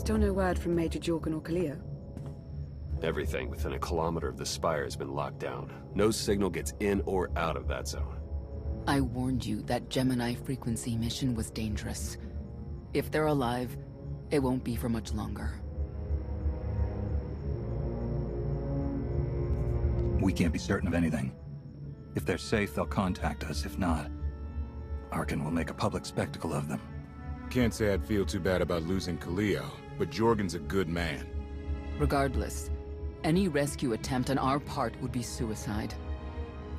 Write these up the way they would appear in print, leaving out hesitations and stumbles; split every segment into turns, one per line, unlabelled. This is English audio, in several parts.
Still no word from Major Jorgen or Kalia?
Everything within a kilometer of the spire has been locked down. No signal gets in or out of that zone.
I warned you that Gemini frequency mission was dangerous. If they're alive, it won't be for much longer.
We can't be certain of anything. If they're safe, they'll contact us. If not, Arkan will make a public spectacle of them.
Can't say I'd feel too bad about losing Kalia, but Jorgen's a good man.
Regardless, any rescue attempt on our part would be suicide.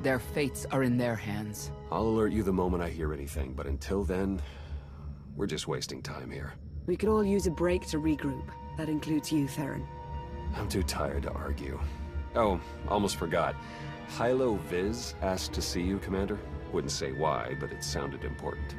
Their fates are in their hands.
I'll alert you the moment I hear anything, but until then, we're just wasting time here.
We could all use a break to regroup. That includes you, Theron.
I'm too tired to argue. Oh, almost forgot. Hylo Viz asked to see you, Commander. Wouldn't say why, but it sounded important.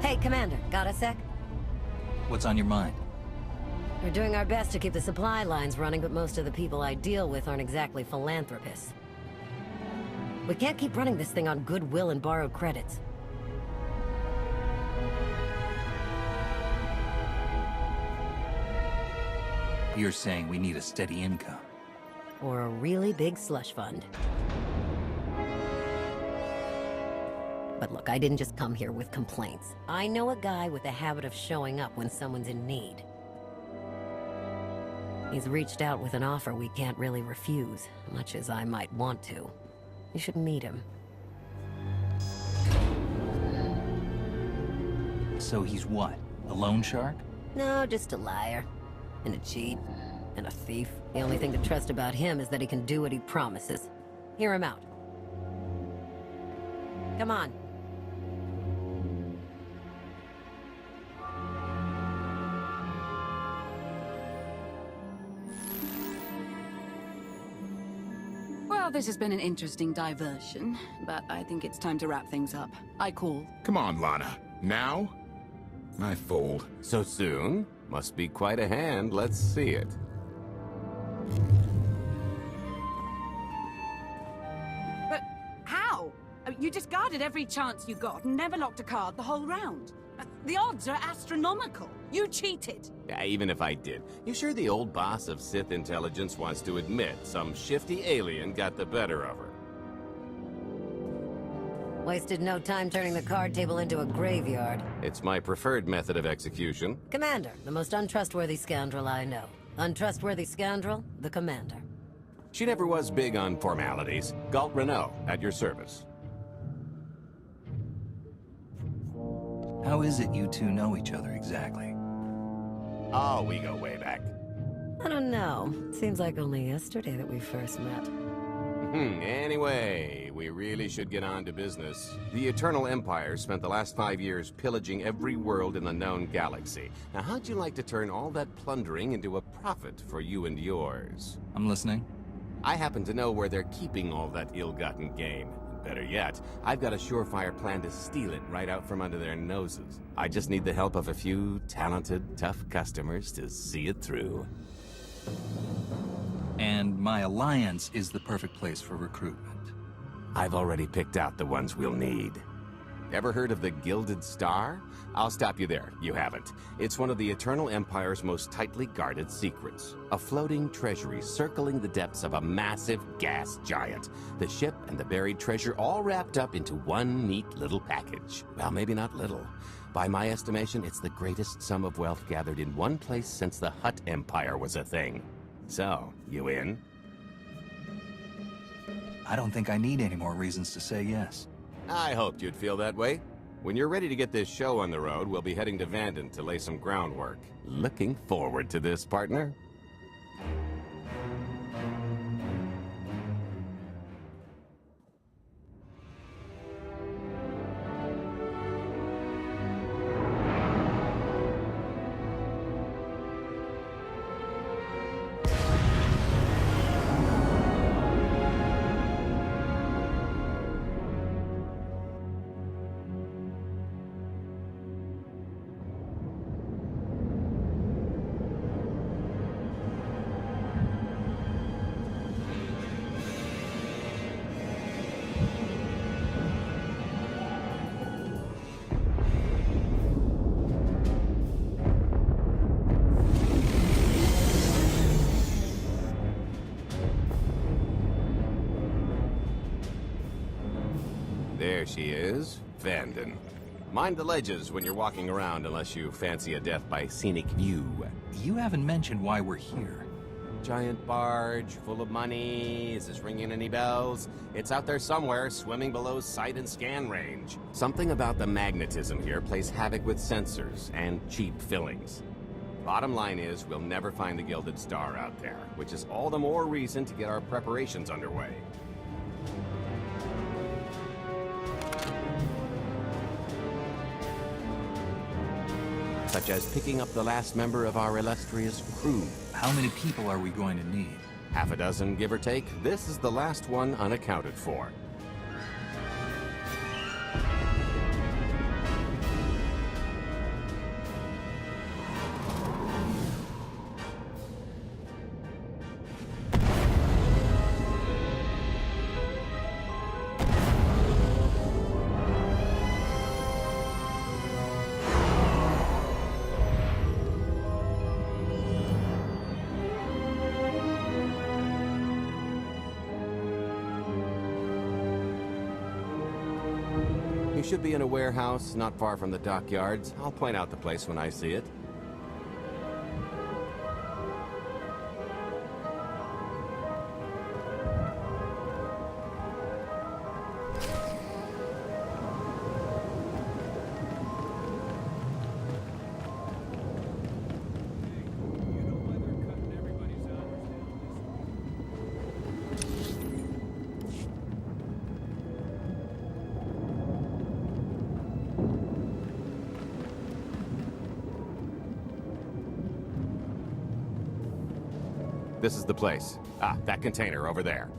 Hey, Commander, got a sec?
What's on your mind?
We're doing our best to keep the supply lines running, but most of the people I deal with aren't exactly philanthropists. We can't keep running this thing on goodwill and borrowed credits.
You're saying we need a steady income.
Or a really big slush fund. But look, I didn't just come here with complaints. I know a guy with a habit of showing up when someone's in need. He's reached out with an offer we can't really refuse, much as I might want to. You should meet him.
So he's what? A loan shark?
No, just a liar. And a cheat. And a thief. The only thing to trust about him is that he can do what he promises. Hear him out. Come on.
Well, this has been an interesting diversion, but I think it's time to wrap things up. I call.
Come on, Lana. Now? I fold.
So soon? Must be quite a hand. Let's see it.
But how? I mean, you discarded every chance you got and never locked a card the whole round. The odds are astronomical. You cheated.
Yeah, even if I did. You sure the old boss of Sith intelligence wants to admit some shifty alien got the better of her?
Wasted no time turning the card table into a graveyard.
It's my preferred method of execution.
Commander, the most untrustworthy scoundrel I know. Untrustworthy scoundrel, the Commander.
She never was big on formalities. Galt Renault, at your service.
How is it you two know each other exactly?
Oh, we go way back.
I don't know. Seems like only yesterday that we first met.
Anyway, we really should get on to business. The Eternal Empire spent the last 5 years pillaging every world in the known galaxy. Now, how'd you like to turn all that plundering into a profit for you and yours?
I'm listening.
I happen to know where they're keeping all that ill-gotten gain. Better yet, I've got a surefire plan to steal it right out from under their noses. I just need the help of a few talented, tough customers to see it through.
And my alliance is the perfect place for recruitment.
I've already picked out the ones we'll need. Ever heard of the Gilded Star? I'll stop you there. You haven't. It's one of the Eternal Empire's most tightly guarded secrets. A floating treasury circling the depths of a massive gas giant. The ship and the buried treasure all wrapped up into one neat little package. Well, maybe not little. By my estimation, it's the greatest sum of wealth gathered in one place since the Hutt Empire was a thing. So, you in?
I don't think I need any more reasons to say yes.
I hoped you'd feel that way. When you're ready to get this show on the road, we'll be heading to Vanden to lay some groundwork. Looking forward to this, partner. There she is, Vanden. Mind the ledges when you're walking around unless you fancy a death by scenic view.
You haven't mentioned why we're here.
Giant barge, full of money. Is this ringing any bells? It's out there somewhere, swimming below sight and scan range. Something about the magnetism here plays havoc with sensors and cheap fillings. Bottom line is, we'll never find the Gilded Star out there, which is all the more reason to get our preparations underway. Such as picking up the last member of our illustrious crew.
How many people are we going to need?
Half a dozen, give or take. This is the last one unaccounted for. You should be in a warehouse not far from the dockyards. I'll point out the place when I see it. This is the place. Ah, that container over there.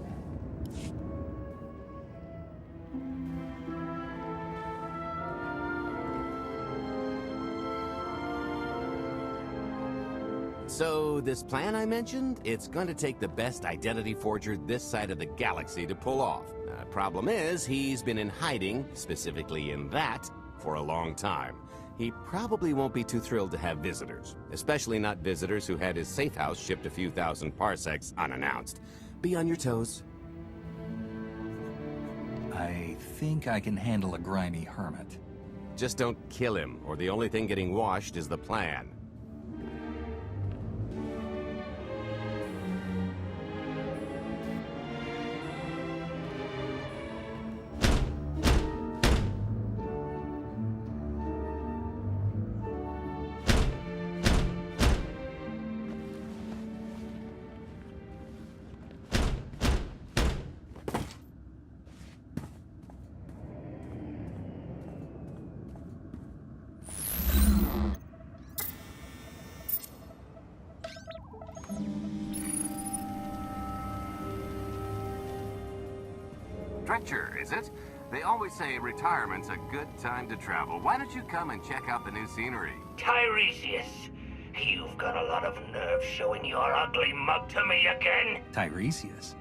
So, this plan I mentioned, it's going to take the best identity forger this side of the galaxy to pull off. Problem is, he's been in hiding, specifically in that, for a long time. He probably won't be too thrilled to have visitors, especially not visitors who had his safe house shipped a few thousand parsecs unannounced. Be on your toes.
I think I can handle a grimy hermit.
Just don't kill him, or the only thing getting washed is the plan. Stretcher, is it? They always say retirement's a good time to travel. Why don't you come and check out the new scenery?
Tiresias, you've got a lot of nerve showing your ugly mug to me again.
Tiresias?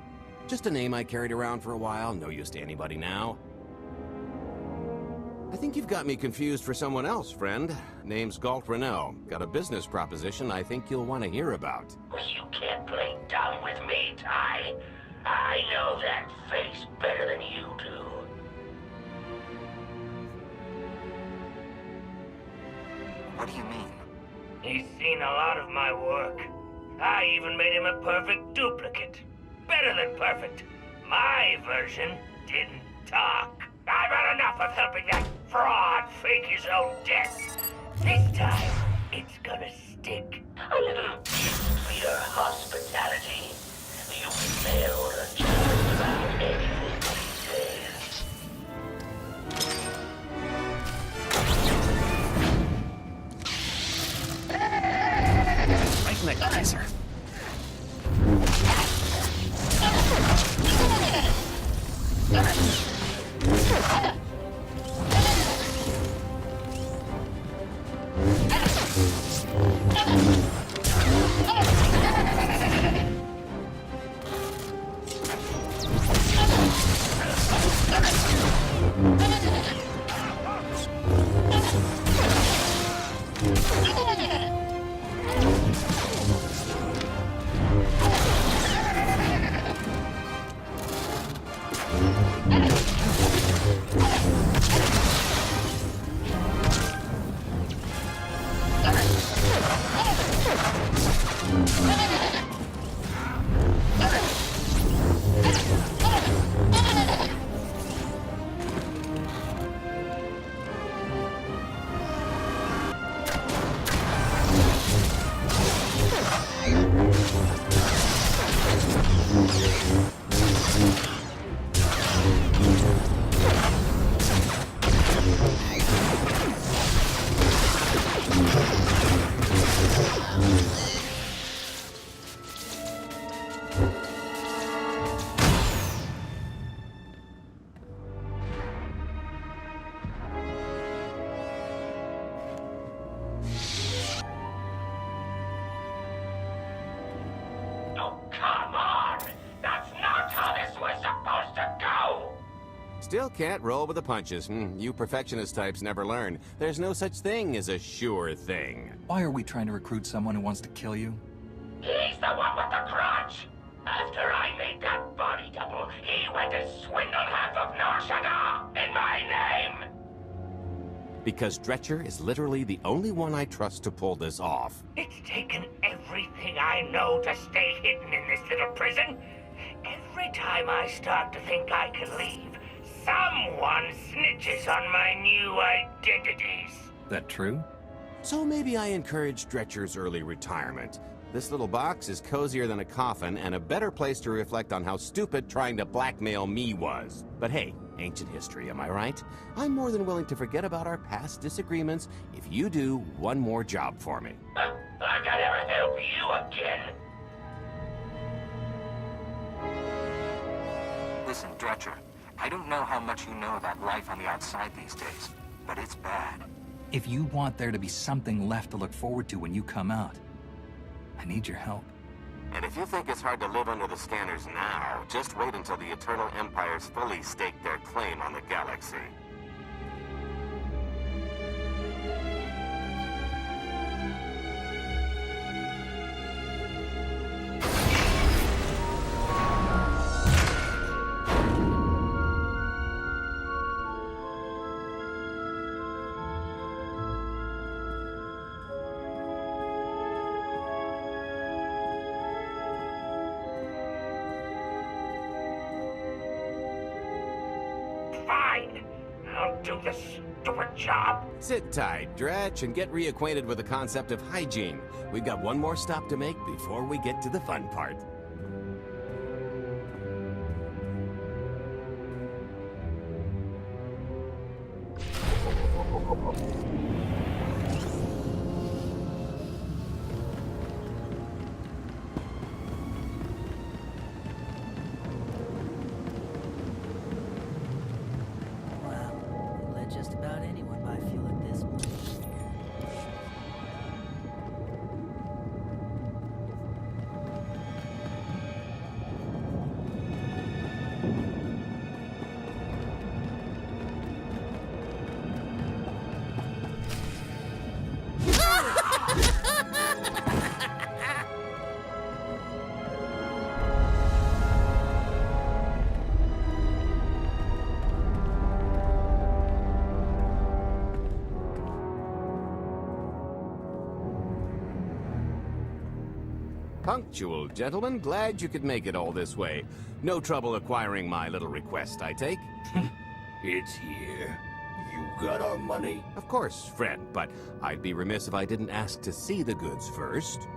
Just a name I carried around for a while, no use to anybody now. I think you've got me confused for someone else, friend. Name's Galt Renault. Got a business proposition I think you'll want to hear about.
You can't play dumb with me, Ty. I know that face better than you do.
What do you mean?
He's seen a lot of my work. I even made him a perfect duplicate. Better than perfect. My version didn't talk. I've had enough of helping that fraud fake his own death. This time, it's gonna stick. A little gift for your hospitality. You failed just about anything these days.
Right in the geyser.
Oh, come on! That's not how this was supposed to go!
Still can't roll with the punches. You perfectionist types never learn. There's no such thing as a sure thing.
Why are we trying to recruit someone who wants to kill you?
He's the one with the grudge! After I made that body double, he went and swindled half of Norshana in my name!
Because Dretcher is literally the only one I trust to pull this off.
It's taken everything I know to stay hidden in this little prison. Every time I start to think I can leave, someone snitches on my new identities.
That true?
So maybe I encourage Dretcher's early retirement. This little box is cozier than a coffin and a better place to reflect on how stupid trying to blackmail me was. But hey, ancient history, am I right? I'm more than willing to forget about our past disagreements if you do one more job for me.
I can never help you again.
Listen, Dretcher, I don't know how much you know about life on the outside these days, but it's bad.
If you want there to be something left to look forward to when you come out, I need your help.
And if you think it's hard to live under the scanners now, just wait until the Eternal Empires fully stake their claim on the galaxy.
Fine. I'll do this stupid job.
Sit tight, Dretch, and get reacquainted with the concept of hygiene. We've got one more stop to make before we get to the fun part.
Let just about anyone buy fuel at this point.
Punctual, gentlemen. Glad you could make it all this way. No trouble acquiring my little request, I take?
It's here. You got our money?
Of course, friend, but I'd be remiss if I didn't ask to see the goods first.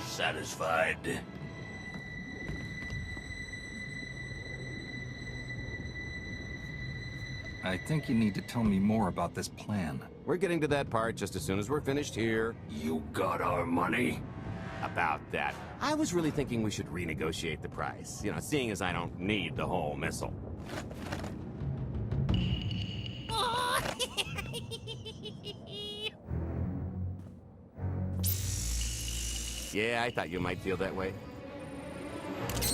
Satisfied?
I think you need to tell me more about this plan.
We're getting to that part just as soon as we're finished here.
You got our money?
About that, I was really thinking we should renegotiate the price. You know, seeing as I don't need the whole missile. Yeah, I thought you might feel that way.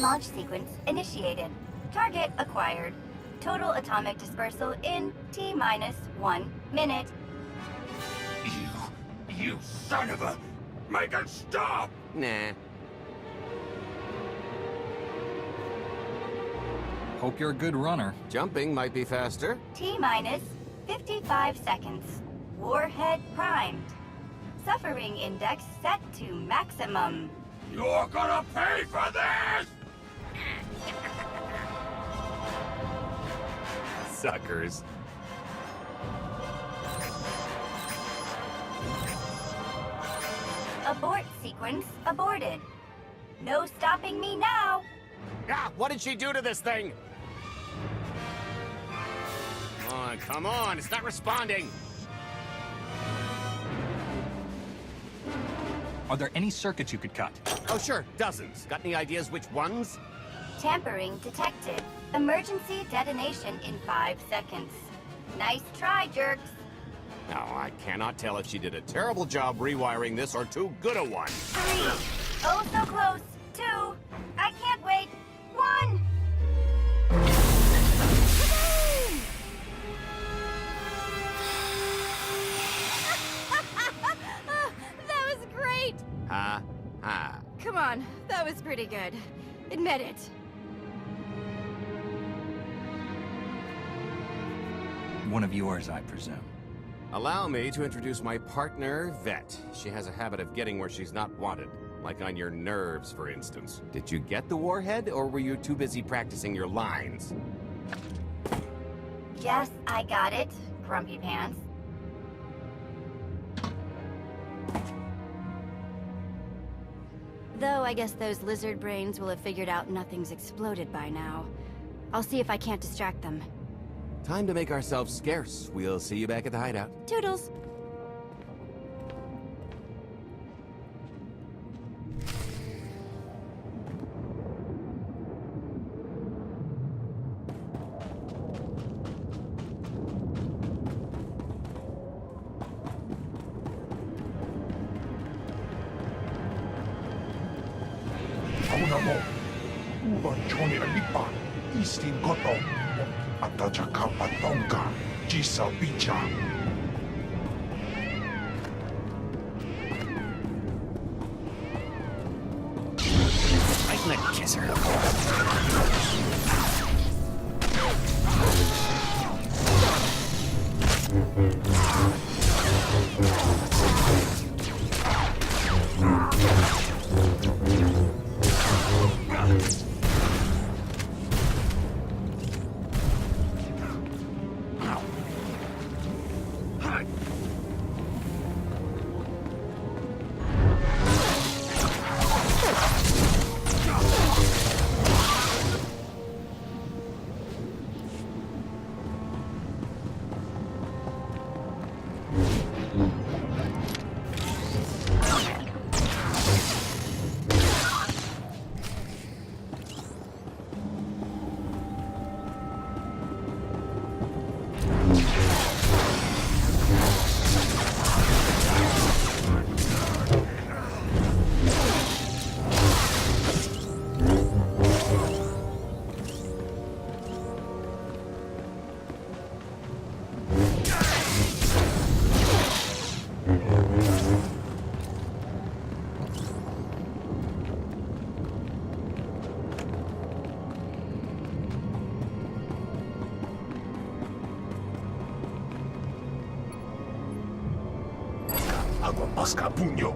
Launch sequence initiated. Target acquired. Total atomic dispersal in T-minus 1 minute.
You son of a... Make it stop!
Nah.
Hope you're a good runner.
Jumping might be faster.
T-minus 55 seconds. Warhead primed. Suffering index set to maximum.
You're gonna pay for this!
Suckers.
Abort sequence aborted. No stopping me now.
Ah, what did she do to this thing? Come on, it's not responding.
Are there any circuits you could cut?
Oh, sure, dozens. Got any ideas which ones?
Tampering detected. Emergency detonation in 5 seconds. Nice try, jerks.
No, I cannot tell if she did a terrible job rewiring this or too good a one.
3. Oh, so close. 2. I can't wait. 1.
That was great!
Ha, ha.
Come on, that was pretty good. Admit it.
One of yours, I presume.
Allow me to introduce my partner, Vet. She has a habit of getting where she's not wanted. Like on your nerves, for instance. Did you get the warhead, or were you too busy practicing your lines?
Yes, I got it, Grumpy Pants.
Though I guess those lizard brains will have figured out nothing's exploded by now. I'll see if I can't distract them.
Time to make ourselves scarce. We'll see you back at the hideout.
Toodles!
Istin koto, ataja kapatonga, jisa bicha.
I'm gonna kiss her.
Mascapuño.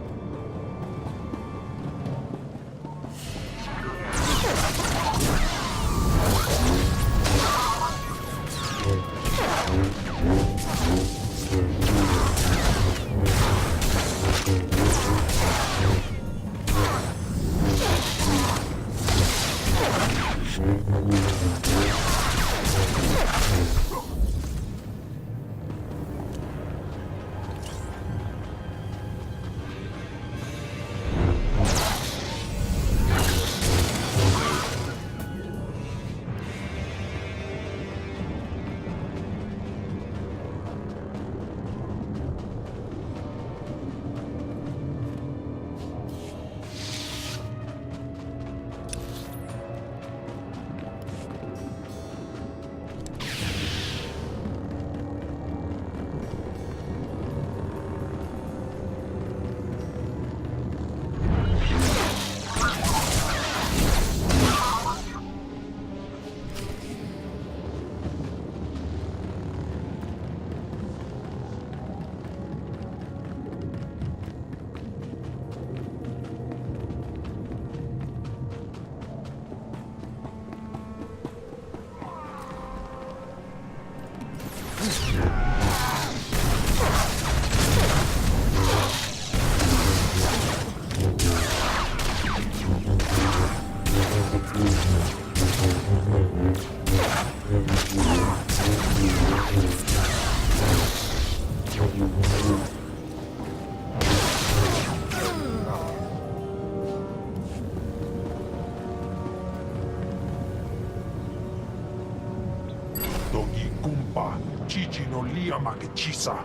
Dogi Kumpa, Chichi no Liama que chisa.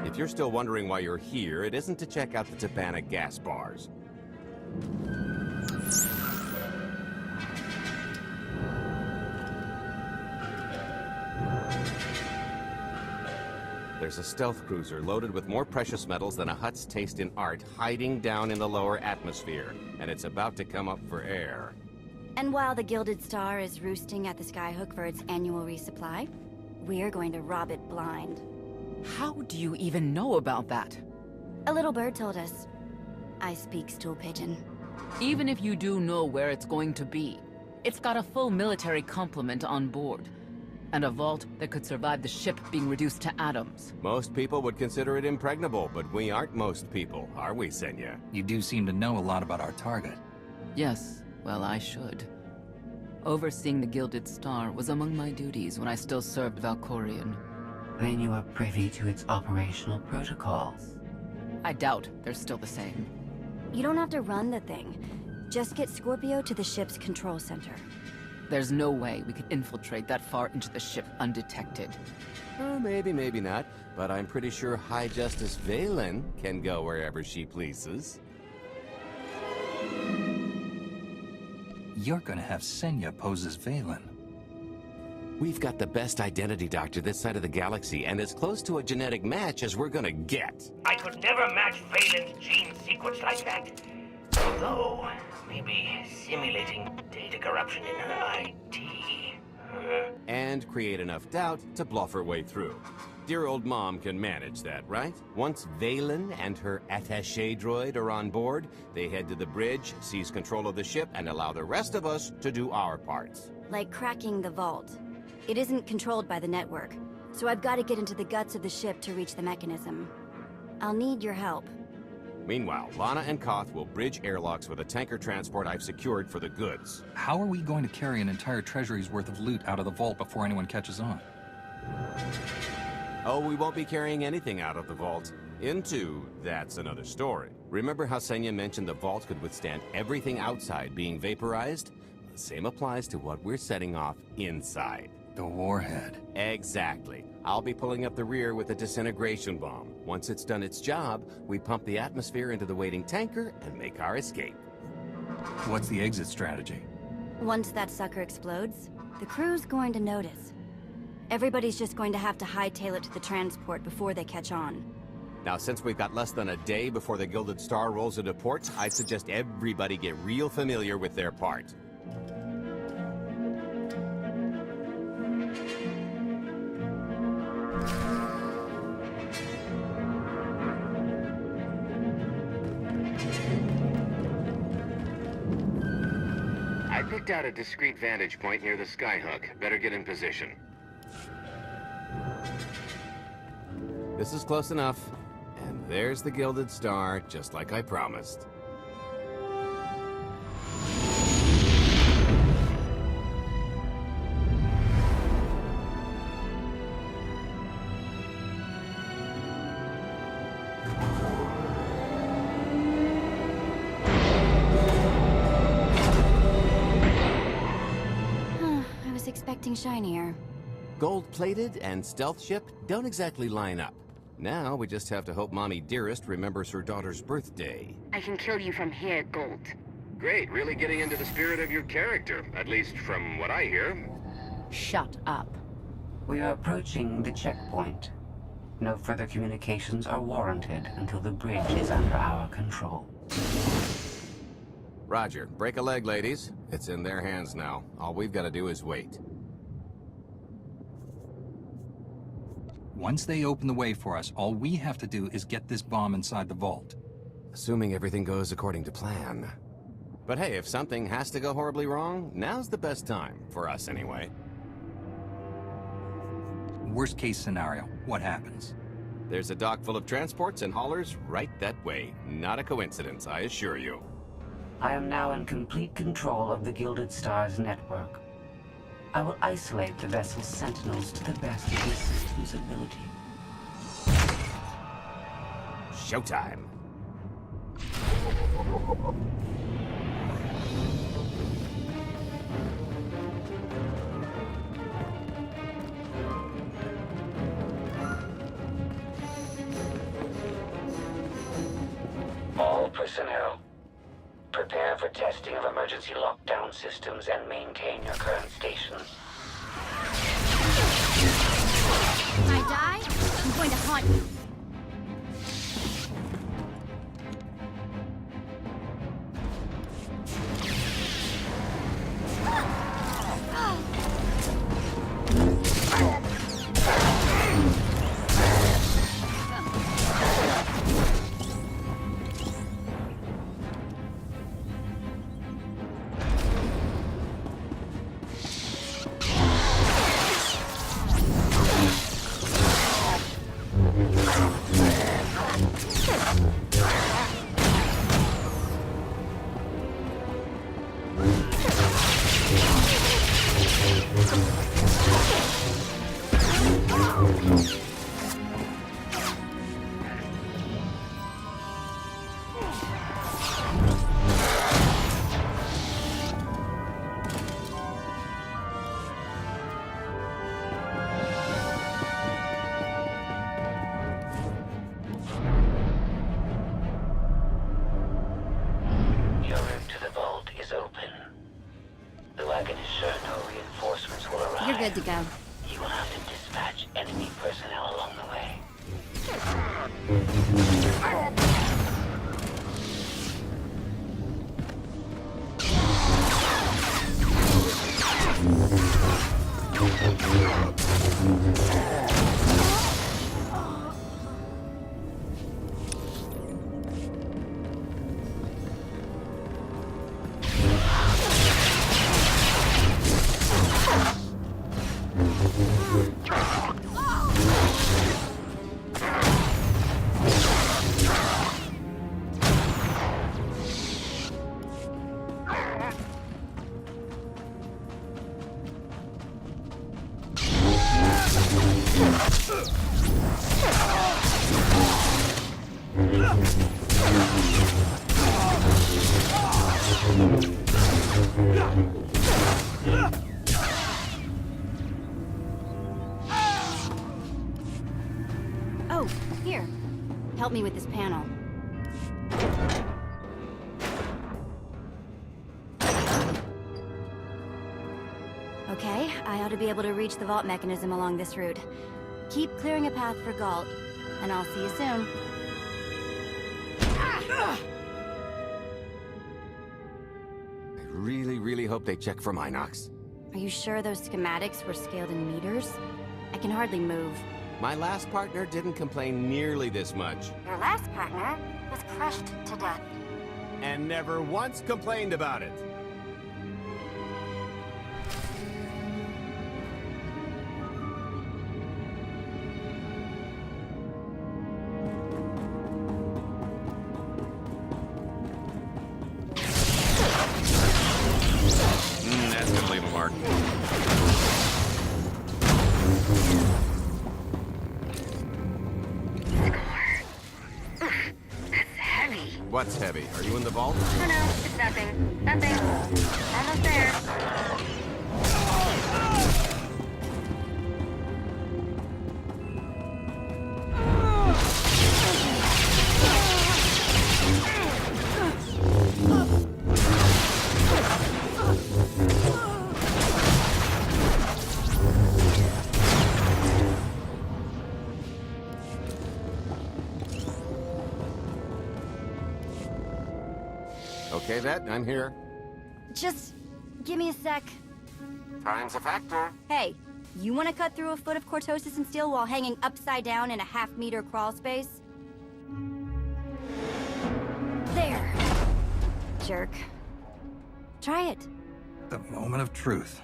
If you're still wondering why you're here, it isn't to check out the Tabana gas bars. There's a stealth cruiser loaded with more precious metals than a Hutt's taste in art hiding down in the lower atmosphere, and it's about to come up for air.
And while the Gilded Star is roosting at the Skyhook for its annual resupply, we're going to rob it blind.
How do you even know about that?
A little bird told us. I speak stool pigeon.
Even if you do know where it's going to be, it's got a full military complement on board. And a vault that could survive the ship being reduced to atoms.
Most people would consider it impregnable, but we aren't most people, are we, Senya?
You do seem to know a lot about our target.
Yes, well, I should. Overseeing the Gilded Star was among my duties when I still served Valkorion.
Then you are privy to its operational protocols.
I doubt they're still the same.
You don't have to run the thing. Just get Scorpio to the ship's control center.
There's no way we could infiltrate that far into the ship undetected.
Maybe, maybe not, but I'm pretty sure High Justice Valen can go wherever she pleases.
You're gonna have Senya pose as Valen.
We've got the best identity doctor this side of the galaxy, and as close to a genetic match as we're gonna get.
I could never match Valen's gene sequence like that. Although, maybe simulating data corruption in her IT.
And create enough doubt to bluff her way through. Dear old mom can manage that, right? Once Valen and her attaché droid are on board, they head to the bridge, seize control of the ship, and allow the rest of us to do our parts.
Like cracking the vault. It isn't controlled by the network, so I've got to get into the guts of the ship to reach the mechanism. I'll need your help.
Meanwhile, Lana and Koth will bridge airlocks with a tanker transport I've secured for the goods.
How are we going to carry an entire treasury's worth of loot out of the vault before anyone catches on?
Oh, we won't be carrying anything out of the vault. That's another story. Remember how Senya mentioned the vault could withstand everything outside being vaporized? The same applies to what we're setting off inside.
the warhead.
Exactly. I'll be pulling up the rear with a disintegration bomb. Once it's done its job, we pump the atmosphere into the waiting tanker and make our escape.
What's the exit strategy?
Once that sucker explodes, the crew's going to notice. Everybody's just going to have to hightail it to the transport before they catch on.
Now, since we've got less than a day before the Gilded Star rolls into port, I suggest everybody get real familiar with their part. I picked out a discreet vantage point near the skyhook. Better get in position. This is close enough. And there's the Gilded Star, just like I promised.
I was expecting shinier.
Gold-plated and stealth ship don't exactly line up. Now we just have to hope Mommy Dearest remembers her daughter's birthday.
I can kill you from here, Gold.
Great, really getting into the spirit of your character, at least from what I hear.
Shut up.
We are approaching the checkpoint. No further communications are warranted until the bridge is under our control.
Roger. Break a leg, ladies. It's in their hands now. All we've got to do is wait.
Once they open the way for us, all we have to do is get this bomb inside the vault.
Assuming everything goes according to plan. But hey, if something has to go horribly wrong, now's the best time. For us, anyway.
Worst case scenario, what happens?
There's a dock full of transports and haulers right that way. Not a coincidence, I assure you.
I am now in complete control of the Gilded Star's network. I will isolate the vessel's sentinels to the best of the system's ability.
Showtime.
All personnel, prepare for testing of emergency lockdown systems and maintain your current stations.
If I die, I'm going to haunt you. You're good to go.
You will have to dispatch enemy personnel along the way.
Help me with this panel. Okay, I ought to be able to reach the vault mechanism along this route. Keep clearing a path for Galt, and I'll see you soon.
I really hope they check for Minox.
Are you sure those schematics were scaled in meters? I can hardly move.
My last partner didn't complain nearly this much.
Your last partner was crushed to death.
And never once complained about it.
That's gonna leave a mark.
What's heavy? Are you in the vault?
Oh no, it's nothing. Nothing. Almost there.
Okay, Vet, I'm here.
Just give me a sec.
Time's a factor.
Hey, you want to cut through a foot of cortosis and steel while hanging upside down in a half-meter crawl space? There. Jerk. Try it.
The moment of truth.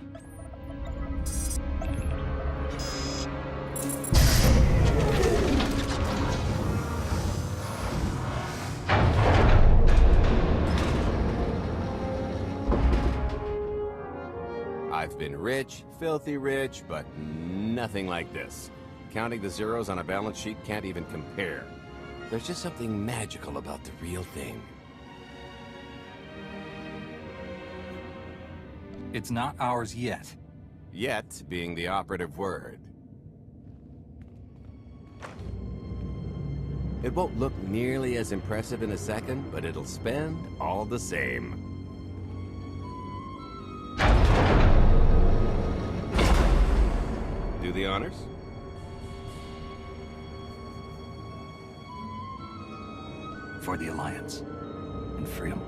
I've been rich, filthy rich, but nothing like this. Counting the zeros on a balance sheet can't even compare. There's just something magical about the real thing.
It's not ours yet.
Yet being the operative word. It won't look nearly as impressive in a second, but it'll spend all the same. Do the honors?
For the Alliance and freedom.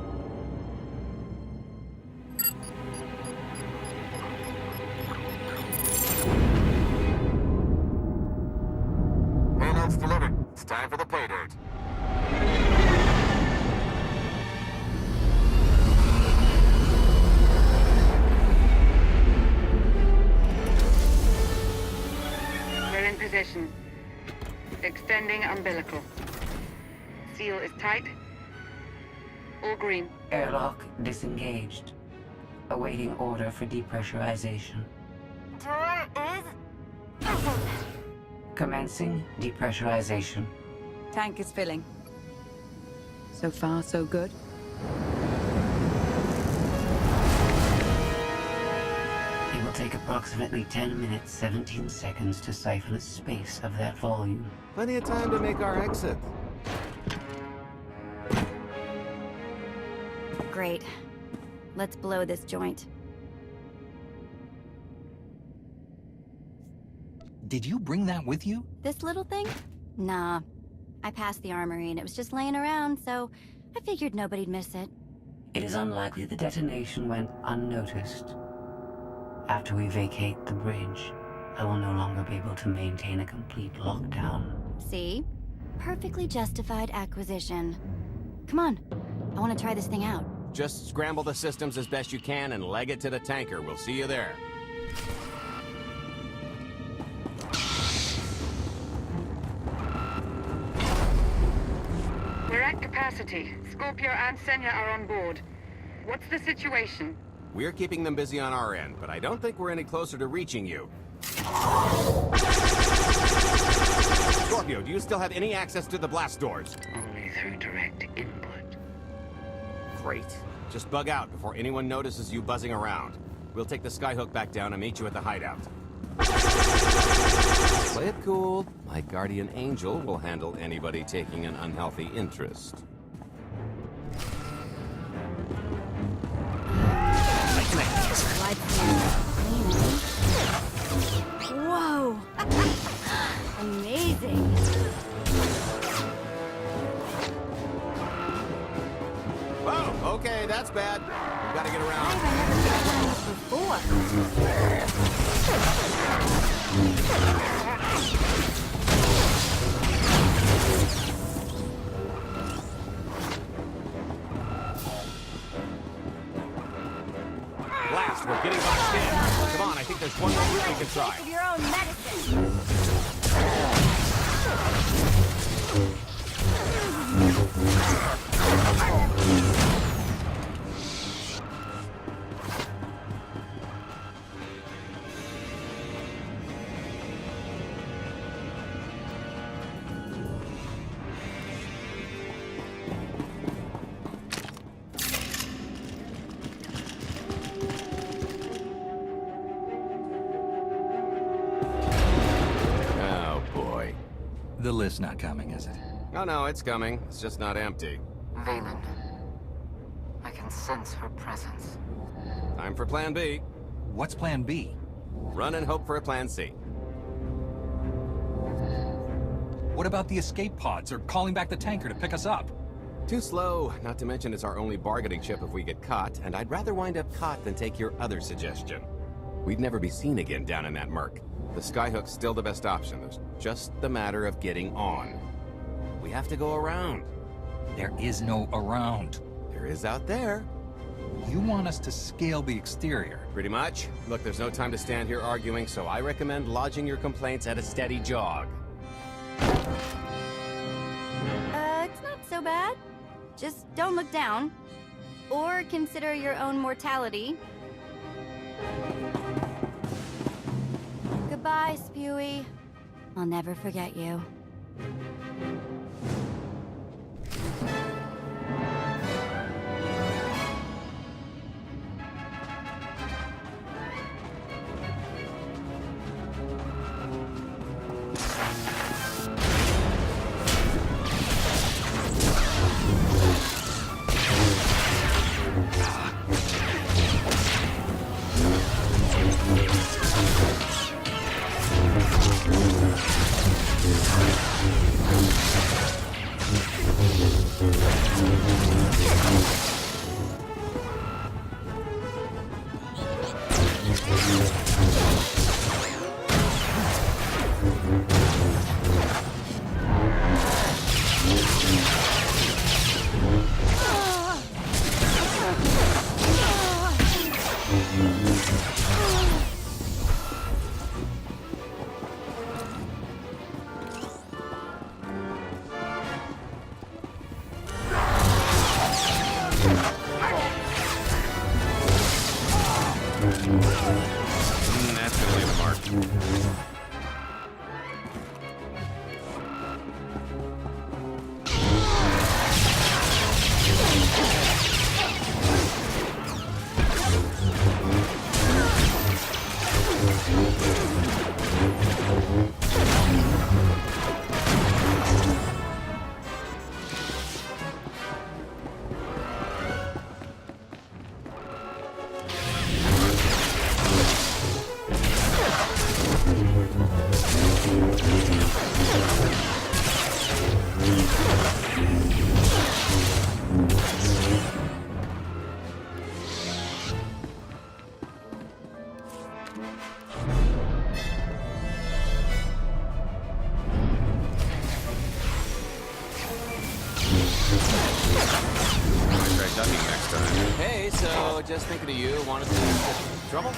Payload's delivered. It's time for the pay dirt.
We're in position. Extending umbilical. Seal is tight. All green.
Airlock disengaged. Awaiting order for depressurization.
Door is open.
Commencing depressurization.
Tank is filling. So far, so good.
It will take approximately 10 minutes, 17 seconds to siphon a space of that volume.
Plenty of time to make our exit.
Great. Let's blow this joint.
Did you bring that with you?
This little thing? Nah. I passed the armory and it was just laying around, so I figured nobody'd miss it.
It is unlikely the detonation went unnoticed. After we vacate the bridge, I will no longer be able to maintain a complete lockdown.
See? Perfectly justified acquisition. Come on. I want to try this thing out.
Just scramble the systems as best you can and leg it to the tanker. We'll see you there.
We're at capacity. Scorpio and Senya are on board. What's the situation?
We're keeping them busy on our end, but I don't think we're any closer to reaching you. Scorpio, do you still have any access to the blast doors?
Only through direct input.
Great. Just bug out before anyone notices you buzzing around. We'll take the skyhook back down and meet you at the hideout. Play it cool. My guardian angel will handle anybody taking an unhealthy interest.
Whoa! Amazing!
Oh, okay, that's bad. We've got to get around.
I've never done this before.
Blast, we're getting boxed in. Come on, I think there's one more route we can try.
Take your own medicine.
Oh, boy.
The list's not coming, is it?
Oh, no, it's coming. It's just not empty.
Valen. I can sense her presence.
Time for Plan B.
What's Plan B?
Run and hope for a Plan C.
What about the escape pods or calling back the tanker to pick us up?
Too slow. Not to mention it's our only bargaining chip if we get caught, and I'd rather wind up caught than take your other suggestion. We'd never be seen again down in that murk. The skyhook's still the best option. It's just the matter of getting on. We have to go around.
There is no around.
There is out there.
You want us to scale the exterior?
Pretty much. Look, there's no time to stand here arguing, so I recommend lodging your complaints at a steady jog.
It's not so bad. Just don't look down. Or consider your own mortality. Goodbye, Spewy. I'll never forget you.
That's gonna leave a mark. Hey, so just thinking of you, wanted to... Trouble?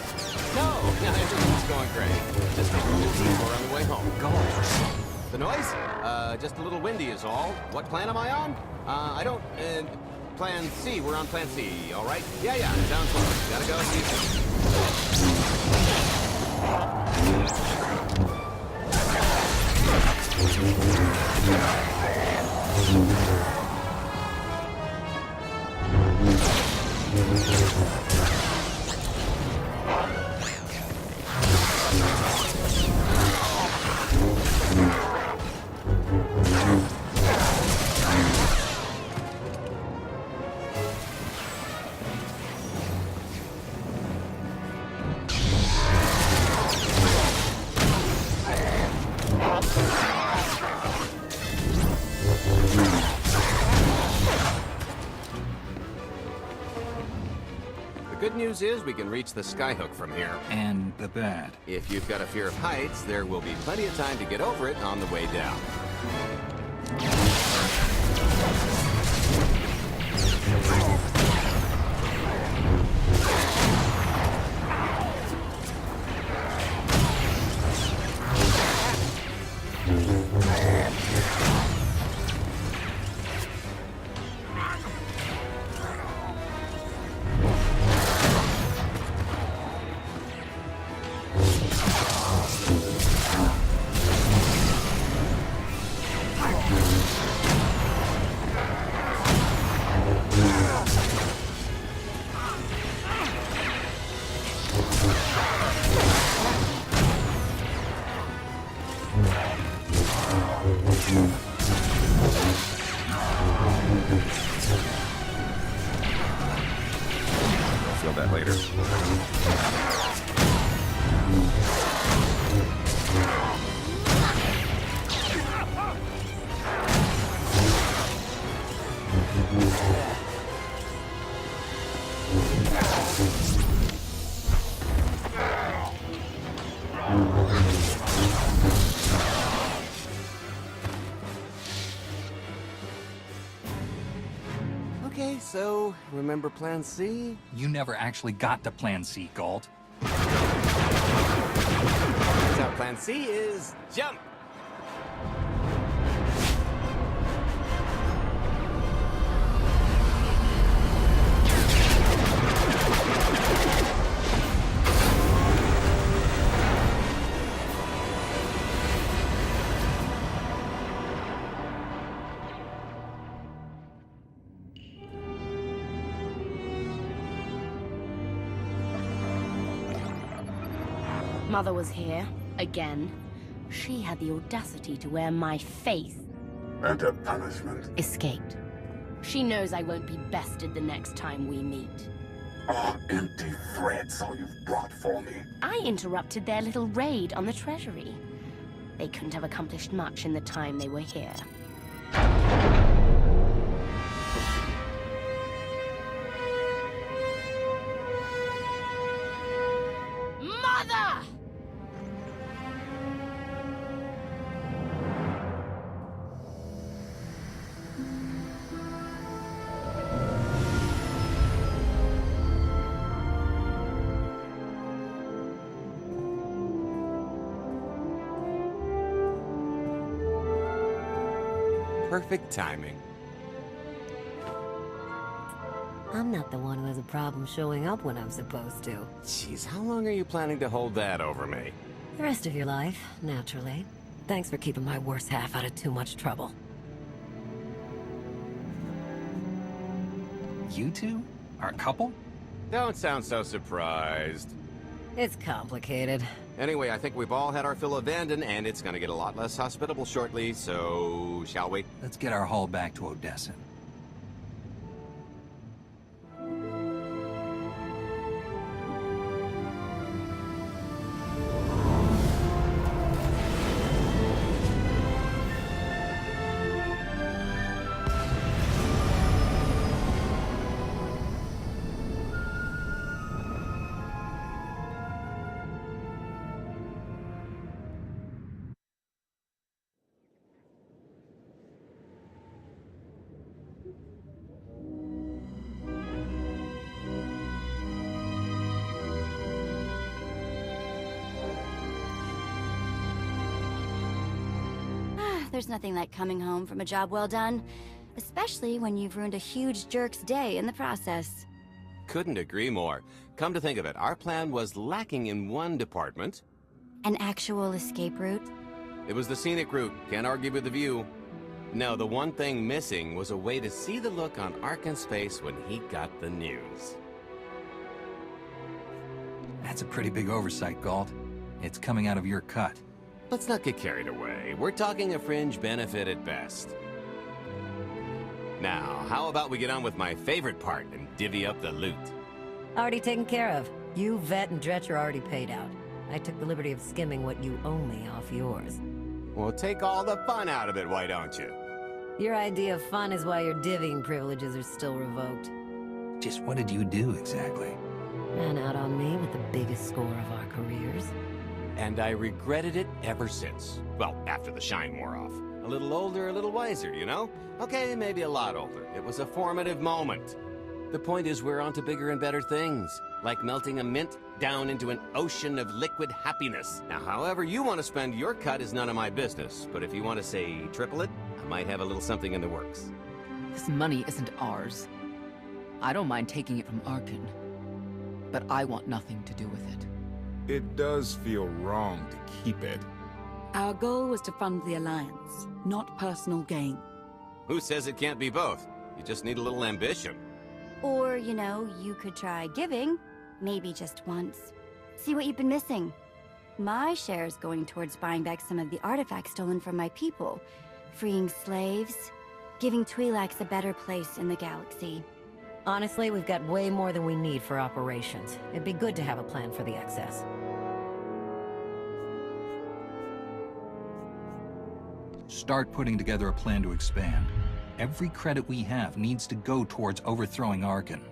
No, everything's going great. Just making a detour on the way home. The noise? Just a little windy is all. What plan am I on? I don't... Plan C. We're on Plan C, all right? Yeah, sounds good. Gotta go. See you soon. good news is we can reach the skyhook from here.
And the bad.
If you've got a fear of heights, there will be plenty of time to get over it on the way down.
Feel that later.
Okay, so remember Plan C?
You never actually got to Plan C, Galt.
So Plan C is jump!
Mother was here, again. She had the audacity to wear my face.
And her punishment?
Escaped. She knows I won't be bested the next time we meet.
Oh, empty threats all you've brought for me.
I interrupted their little raid on the treasury. They couldn't have accomplished much in the time they were here. Mother!
Perfect timing.
I'm not the one who has a problem showing up when I'm supposed to.
Jeez, how long are you planning to hold that over me?
The rest of your life, naturally. Thanks for keeping my worse half out of too much trouble.
You two? Are a couple?
Don't sound so surprised.
It's complicated.
Anyway, I think we've all had our fill of Vanden, and it's gonna get a lot less hospitable shortly, so shall we?
Let's get our haul back to Odessa.
There's nothing like coming home from a job well done, especially when you've ruined a huge jerk's day in the process.
Couldn't agree more. Come to think of it, our plan was lacking in one department.
An actual escape route?
It was the scenic route, can't argue with the view. No, the one thing missing was a way to see the look on Arkan's face when he got the news.
That's a pretty big oversight, Galt. It's coming out of your cut.
Let's not get carried away. We're talking a fringe benefit at best. Now, how about we get on with my favorite part and divvy up the loot?
Already taken care of. You, Vet, and Dretch are already paid out. I took the liberty of skimming what you owe me off yours.
Well, take all the fun out of it, why don't you?
Your idea of fun is why your divvying privileges are still revoked.
Just what did you do exactly?
And out on me with the biggest score of our careers.
And I regretted it ever since. Well, after the shine wore off. A little older, a little wiser, you know? Okay, maybe a lot older. It was a formative moment. The point is we're on to bigger and better things. Like melting a mint down into an ocean of liquid happiness. Now, however you want to spend your cut is none of my business. But if you want to, say, triple it, I might have a little something in the works.
This money isn't ours. I don't mind taking it from Arkin. But I want nothing to do with it.
It does feel wrong to keep it.
Our goal was to fund the Alliance, not personal gain.
Who says it can't be both? You just need a little ambition.
Or, you know, you could try giving. Maybe just once. See what you've been missing. My share's going towards buying back some of the artifacts stolen from my people. Freeing slaves. Giving Twi'leks a better place in the galaxy.
Honestly, we've got way more than we need for operations. It'd be good to have a plan for the excess.
Start putting together a plan to expand. Every credit we have needs to go towards overthrowing Arkin.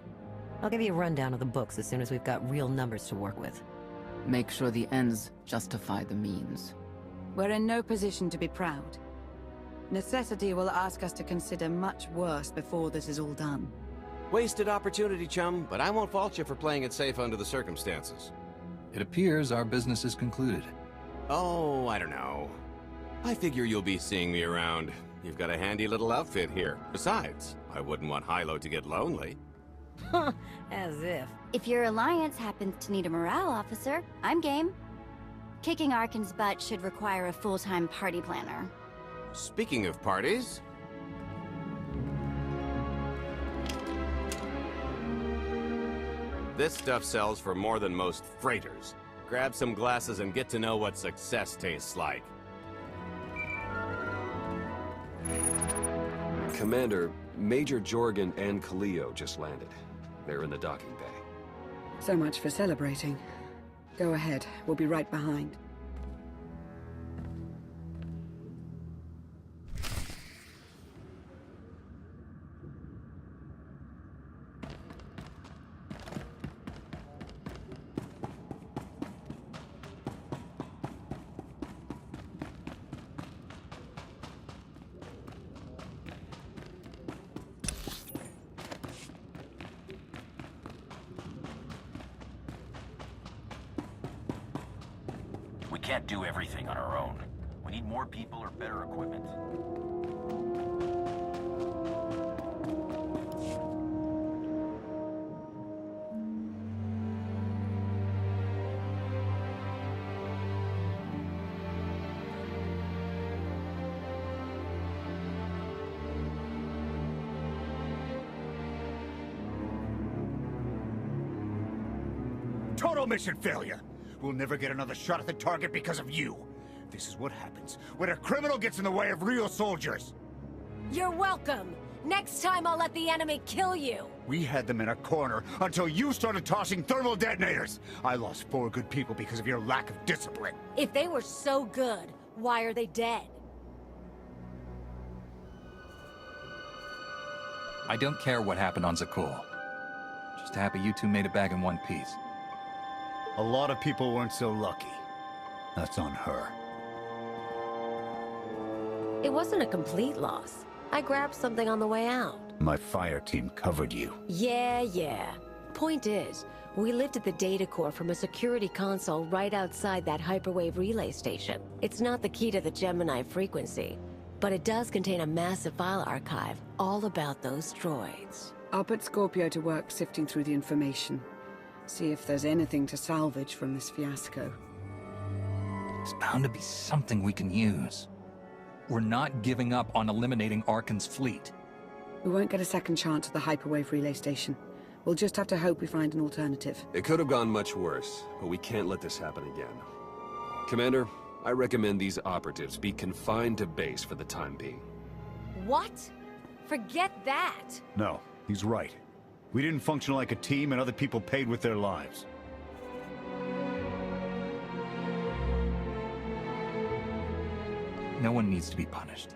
I'll give you a rundown of the books as soon as we've got real numbers to work with.
Make sure the ends justify the means.
We're in no position to be proud. Necessity will ask us to consider much worse before this is all done.
Wasted opportunity, chum, but I won't fault you for playing it safe under the circumstances.
It appears our business is concluded.
Oh, I don't know. I figure you'll be seeing me around. You've got a handy little outfit here. Besides, I wouldn't want Hilo to get lonely.
As if.
If your Alliance happens to need a morale officer, I'm game. Kicking Arkin's butt should require a full-time party planner.
Speaking of parties... This stuff sells for more than most freighters. Grab some glasses and get to know what success tastes like.
Commander, Major Jorgen and Kaleo just landed. They're in the docking bay.
So much for celebrating. Go ahead, we'll be right behind.
We can't do everything on our own. We need more people or better equipment.
Total mission failure! We'll never get another shot at the target because of you. This is what happens when a criminal gets in the way of real soldiers.
You're welcome. Next time I'll let the enemy kill you.
We had them in a corner until you started tossing thermal detonators. I lost 4 good people because of your lack of discipline.
If they were so good, why are they dead?
I don't care what happened on Zakul. Just happy you two made it back in one piece.
A lot of people weren't so lucky. That's on her.
It wasn't a complete loss. I grabbed something on the way out.
My fire team covered you.
Yeah. Point is, we lifted the data core from a security console right outside that hyperwave relay station. It's not the key to the Gemini frequency, but it does contain a massive file archive all about those droids.
I'll put Scorpio to work sifting through the information. See if there's anything to salvage from this fiasco.
There's bound to be something we can use. We're not giving up on eliminating Arkin's fleet.
We won't get a second chance at the hyperwave relay station. We'll just have to hope we find an alternative.
It could have gone much worse, but we can't let this happen again. Commander, I recommend these operatives be confined to base for the time being.
What? Forget that!
No, he's right. We didn't function like a team and other people paid with their lives.
No one needs to be punished.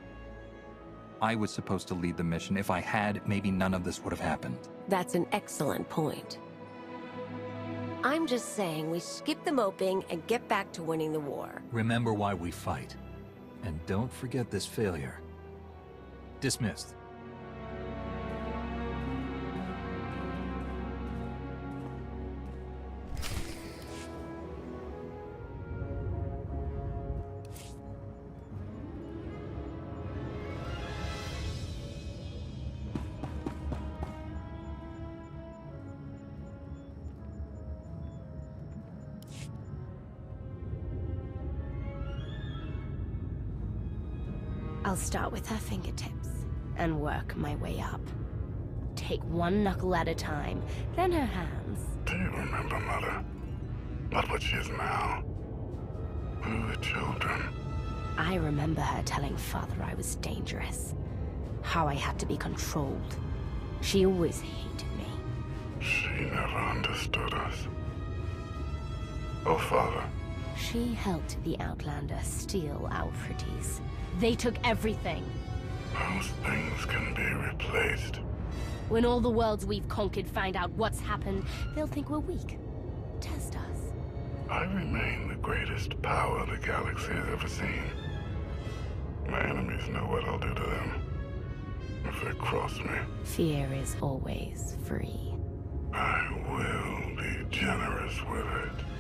I was supposed to lead the mission. If I had, maybe none of this would have happened.
That's an excellent point. I'm just saying we skip the moping and get back to winning the war.
Remember why we fight. And don't forget this failure. Dismissed.
I'll start with her fingertips and work my way up. Take one knuckle at a time, then her hands.
Do you remember, Mother? Not what she is now. We were children.
I remember her telling Father I was dangerous. How I had to be controlled. She always hated me.
She never understood us. Oh, Father.
She helped the Outlander steal our pretties. They took everything.
Those things can be replaced.
When all the worlds we've conquered find out what's happened, they'll think we're weak. Test us.
I remain the greatest power the galaxy has ever seen. My enemies know what I'll do to them if they cross me.
Fear is always free.
I will be generous with it.